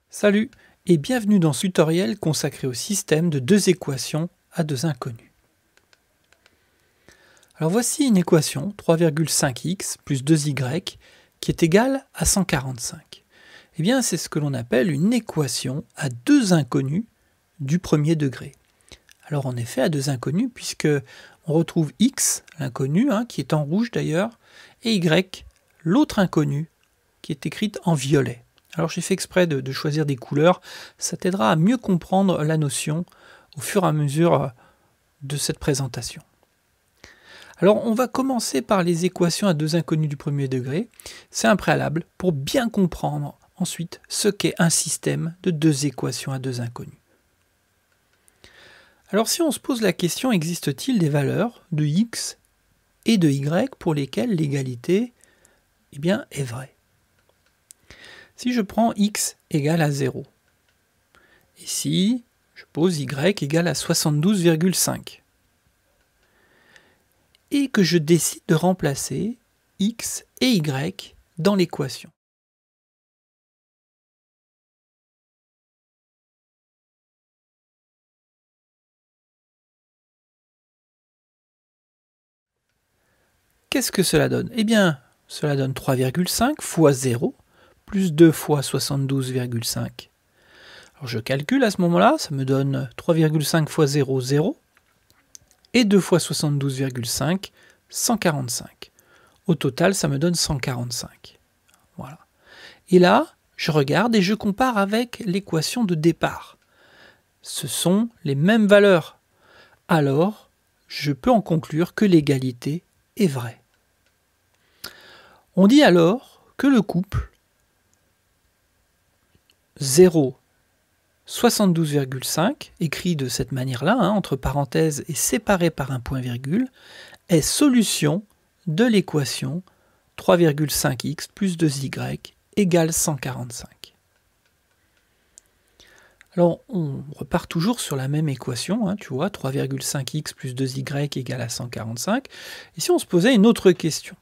Salut et bienvenue dans ce tutoriel consacré au système de deux équations à deux inconnus. Alors voici une équation 3,5x plus 2y qui est égale à 145. Eh bien c'est ce que l'on appelle une équation à deux inconnus du premier degré. Alors en effet à deux inconnus puisque on retrouve x, l'inconnu, qui est en rouge d'ailleurs, et y, l'autre inconnu, qui est écrite en violet. Alors j'ai fait exprès de choisir des couleurs, ça t'aidera à mieux comprendre la notion au fur et à mesure de cette présentation. Alors on va commencer par les équations à deux inconnus du premier degré. C'est un préalable pour bien comprendre ensuite ce qu'est un système de deux équations à deux inconnus. Alors si on se pose la question, existe-t-il des valeurs de x et de y pour lesquelles l'égalité est vraie? Si je prends x égale à 0, et si je pose y égale à 72,5, et que je décide de remplacer x et y dans l'équation. Qu'est-ce que cela donne? Eh bien, cela donne 3,5 fois 0, plus 2 fois 72,5. Alors je calcule à ce moment-là, ça me donne 3,5 fois 0, 0, et 2 fois 72,5, 145. Au total, ça me donne 145. Voilà. Et là, je regarde et je compare avec l'équation de départ. Ce sont les mêmes valeurs. Alors, je peux en conclure que l'égalité est vraie. On dit alors que le couple 0, 72,5, écrit de cette manière-là, entre parenthèses et séparé par un point-virgule, est solution de l'équation 3,5x plus 2y égale 145. Alors, on repart toujours sur la même équation, tu vois, 3,5x plus 2y égale à 145. Et si on se posait une autre question,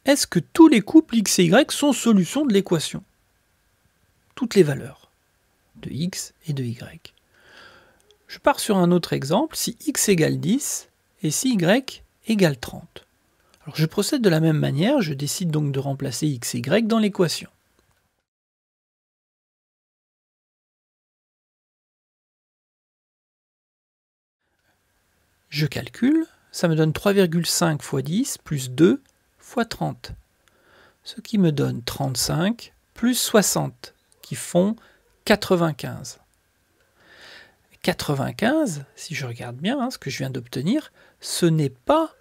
est-ce que tous les couples x et y sont solutions de l'équation? Toutes les valeurs de x et de y. Je pars sur un autre exemple, si x égale 10 et si y égale 30. Alors je procède de la même manière, je décide donc de remplacer x et y dans l'équation. Je calcule, ça me donne 3,5 fois 10 plus 2 fois 30. Ce qui me donne 35 plus 60, qui font 95. 95, si je regarde bien ce que je viens d'obtenir, ce n'est pas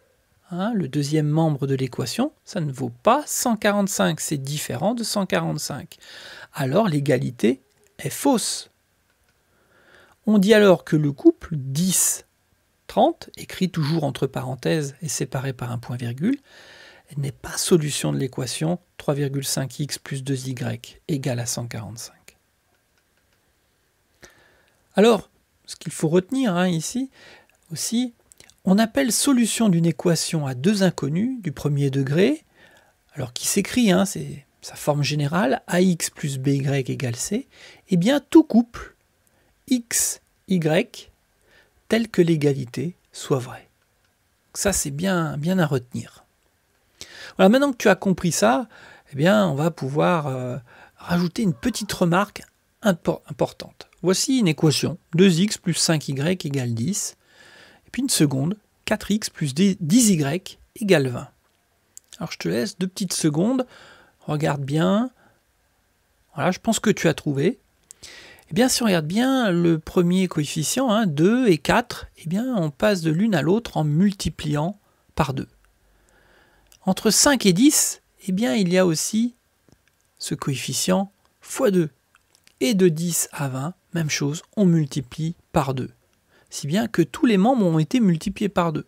le deuxième membre de l'équation, ça ne vaut pas 145, c'est différent de 145. Alors l'égalité est fausse. On dit alors que le couple 10, 30, écrit toujours entre parenthèses et séparé par un point-virgule, n'est pas solution de l'équation 3,5x plus 2y égale à 145. Alors, ce qu'il faut retenir ici aussi, on appelle solution d'une équation à deux inconnus du premier degré, alors qui s'écrit, c'est sa forme générale, ax plus by égale c, eh bien tout couple x, y, tel que l'égalité soit vraie. Ça c'est bien à retenir. Voilà, maintenant que tu as compris ça, eh bien, on va pouvoir rajouter une petite remarque importante. Voici une équation, 2x plus 5y égale 10, et puis une seconde, 4x plus 10y égale 20. Alors je te laisse 2 petites secondes, regarde bien, voilà, je pense que tu as trouvé. Eh bien, si on regarde bien le premier coefficient, 2 et 4, eh bien, on passe de l'une à l'autre en multipliant par 2. Entre 5 et 10, eh bien, il y a aussi ce coefficient fois 2. Et de 10 à 20, même chose, on multiplie par 2. Si bien que tous les membres ont été multipliés par 2.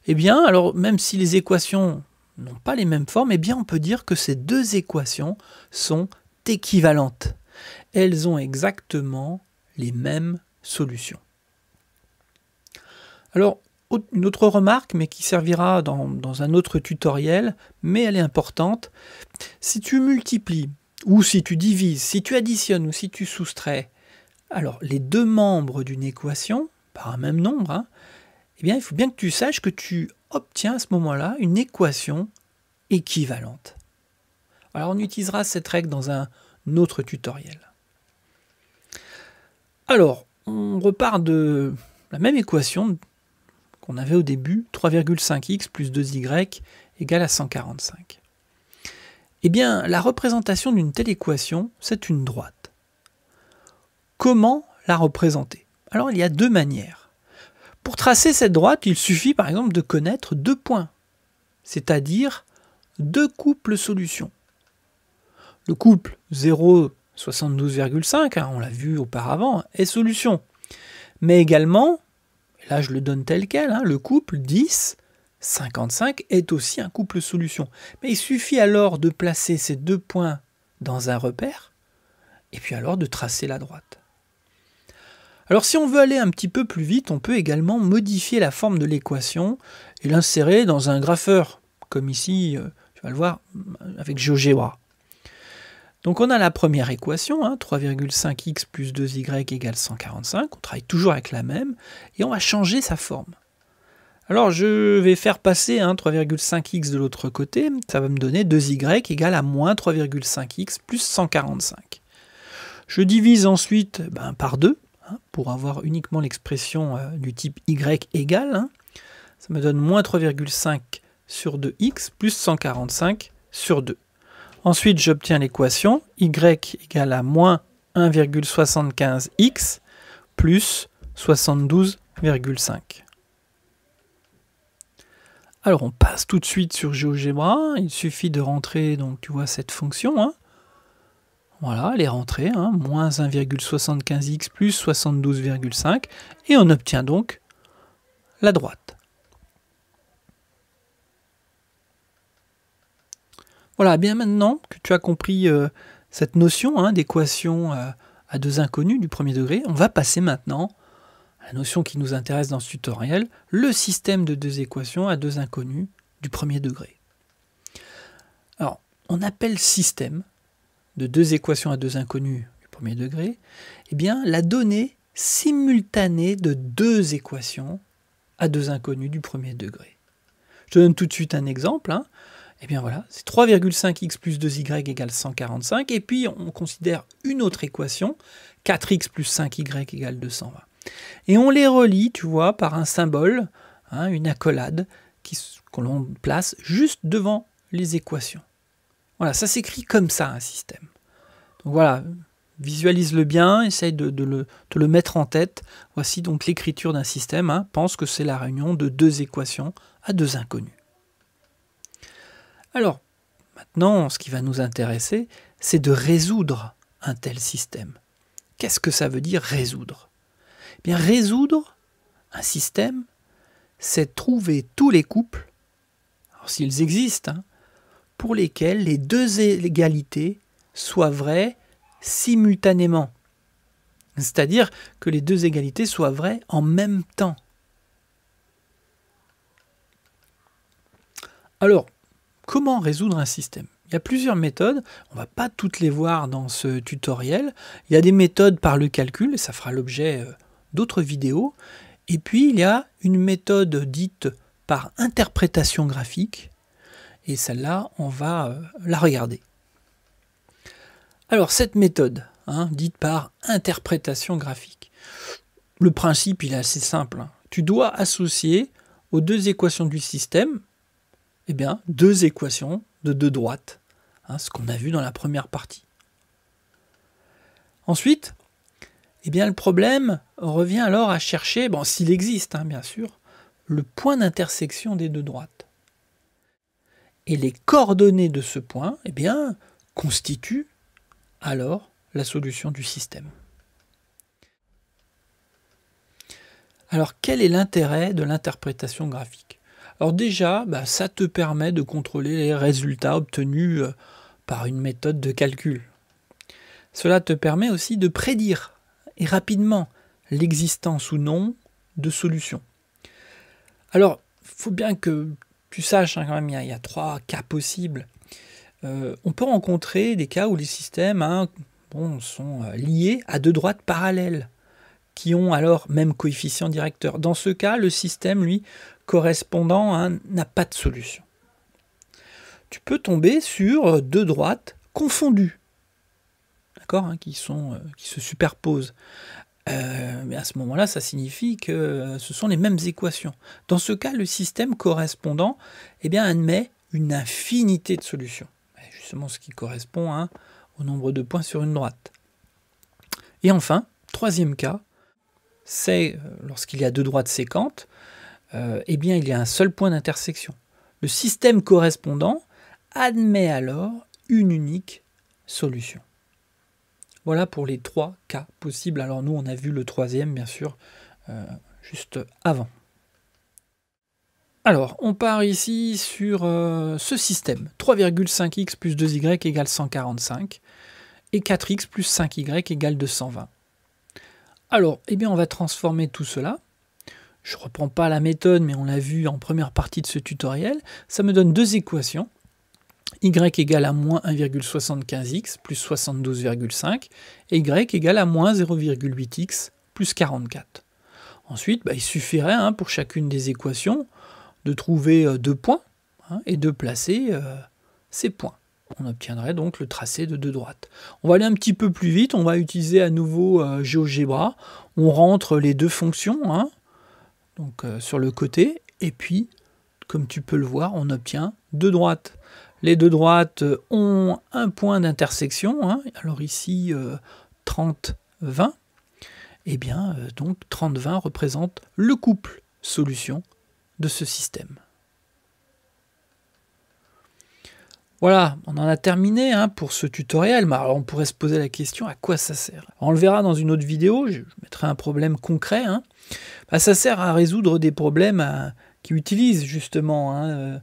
Eh bien, alors, même si les équations n'ont pas les mêmes formes, eh bien, on peut dire que ces deux équations sont équivalentes. Elles ont exactement les mêmes solutions. Alors, une autre remarque, mais qui servira dans un autre tutoriel, mais elle est importante. Si tu multiplies ou si tu divises, si tu additionnes ou si tu soustrais, alors les deux membres d'une équation, par un même nombre, hein, eh bien, il faut bien que tu saches que tu obtiens à ce moment-là une équation équivalente. Alors on utilisera cette règle dans un autre tutoriel. Alors, on repart de la même équation qu'on avait au début, 3,5x plus 2y égale à 145. Eh bien, la représentation d'une telle équation, c'est une droite. Comment la représenter? Alors, il y a deux manières. Pour tracer cette droite, il suffit par exemple de connaître deux points, c'est-à-dire deux couples solutions. Le couple 0, 72,5, on l'a vu auparavant, est solution. Mais également, là je le donne tel quel, le couple 10, 55 est aussi un couple solution. Mais il suffit alors de placer ces deux points dans un repère, et puis alors de tracer la droite. Alors si on veut aller un petit peu plus vite, on peut également modifier la forme de l'équation et l'insérer dans un grapheur, comme ici, tu vas le voir avec GeoGebra. Donc on a la première équation, 3,5x plus 2y égale 145, on travaille toujours avec la même, et on va changer sa forme. Alors je vais faire passer 3,5x de l'autre côté, ça va me donner 2y égale à moins 3,5x plus 145. Je divise ensuite par 2, pour avoir uniquement l'expression du type y égale, ça me donne moins 3,5 sur 2x plus 145 sur 2. Ensuite, j'obtiens l'équation y égale à moins 1,75x plus 72,5. Alors, on passe tout de suite sur GeoGebra. Il suffit de rentrer, donc tu vois, cette fonction. Voilà, elle est rentrée, moins 1,75x plus 72,5. Et on obtient donc la droite. Voilà, bien maintenant que tu as compris cette notion d'équation à deux inconnus du premier degré, on va passer maintenant à la notion qui nous intéresse dans ce tutoriel, le système de deux équations à deux inconnus du premier degré. Alors, on appelle système de deux équations à deux inconnus du premier degré, eh bien, la donnée simultanée de deux équations à deux inconnus du premier degré. Je te donne tout de suite un exemple. Eh bien voilà, c'est 3,5x plus 2y égale 145, et puis on considère une autre équation, 4x plus 5y égale 220. Et on les relie, tu vois, par un symbole, une accolade, que l'on place juste devant les équations. Voilà, ça s'écrit comme ça, un système. Donc voilà, visualise-le bien, essaye de te le mettre en tête. Voici donc l'écriture d'un système, pense que c'est la réunion de deux équations à deux inconnus. Alors, maintenant, ce qui va nous intéresser, c'est de résoudre un tel système. Qu'est-ce que ça veut dire résoudre? Eh bien, résoudre un système, c'est trouver tous les couples, alors s'ils existent, pour lesquels les deux égalités soient vraies simultanément. C'est-à-dire que les deux égalités soient vraies en même temps. Alors, comment résoudre un système? Il y a plusieurs méthodes, on ne va pas toutes les voir dans ce tutoriel. Il y a des méthodes par le calcul, et ça fera l'objet d'autres vidéos. Et puis il y a une méthode dite par interprétation graphique, et celle-là, on va la regarder. Alors cette méthode, dite par interprétation graphique, le principe il est assez simple. Tu dois associer aux deux équations du système, eh bien, deux équations de deux droites, ce qu'on a vu dans la première partie. Ensuite, eh bien, le problème revient alors à chercher, s'il existe, bien sûr, le point d'intersection des deux droites. Et les coordonnées de ce point, eh bien, constituent alors la solution du système. Alors, quel est l'intérêt de l'interprétation graphique? Alors déjà, ça te permet de contrôler les résultats obtenus par une méthode de calcul. Cela te permet aussi de prédire et rapidement l'existence ou non de solutions. Alors, il faut bien que tu saches quand même, il y a trois cas possibles. on peut rencontrer des cas où les systèmes sont liés à deux droites parallèles, qui ont alors même coefficient directeur. Dans ce cas, le système, lui, correspondant, n'a pas de solution. Tu peux tomber sur deux droites confondues, d'accord, qui se superposent. Mais à ce moment-là, ça signifie que ce sont les mêmes équations. Dans ce cas, le système correspondant admet une infinité de solutions. Justement, ce qui correspond au nombre de points sur une droite. Et enfin, troisième cas, c'est lorsqu'il y a deux droites séquentes, il y a un seul point d'intersection. Le système correspondant admet alors une unique solution. Voilà pour les trois cas possibles. Alors nous, on a vu le troisième, bien sûr, juste avant. Alors, on part ici sur ce système. 3,5x plus 2y égale 145 et 4x plus 5y égale 220. Alors, on va transformer tout cela. Je ne reprends pas la méthode, mais on l'a vu en première partie de ce tutoriel. Ça me donne deux équations. Y égale à moins 1,75x plus 72,5 et y égale à moins 0,8x plus 44. Ensuite, il suffirait pour chacune des équations de trouver deux points et de placer ces points. On obtiendrait donc le tracé de deux droites. On va aller un petit peu plus vite, on va utiliser à nouveau GeoGebra. On rentre les deux fonctions sur le côté, et puis, comme tu peux le voir, on obtient deux droites. Les deux droites ont un point d'intersection, alors ici 30, 20. Donc 30, 20 représente le couple solution de ce système. Voilà, on en a terminé pour ce tutoriel, mais alors on pourrait se poser la question à quoi ça sert. On le verra dans une autre vidéo, je mettrai un problème concret. Ça sert à résoudre des problèmes qui utilisent justement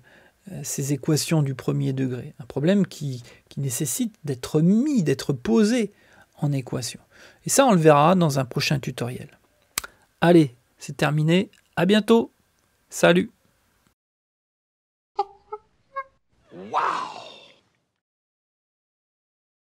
ces équations du premier degré. Un problème qui nécessite d'être posé en équation. Et ça, on le verra dans un prochain tutoriel. Allez, c'est terminé. À bientôt. Salut. Wow.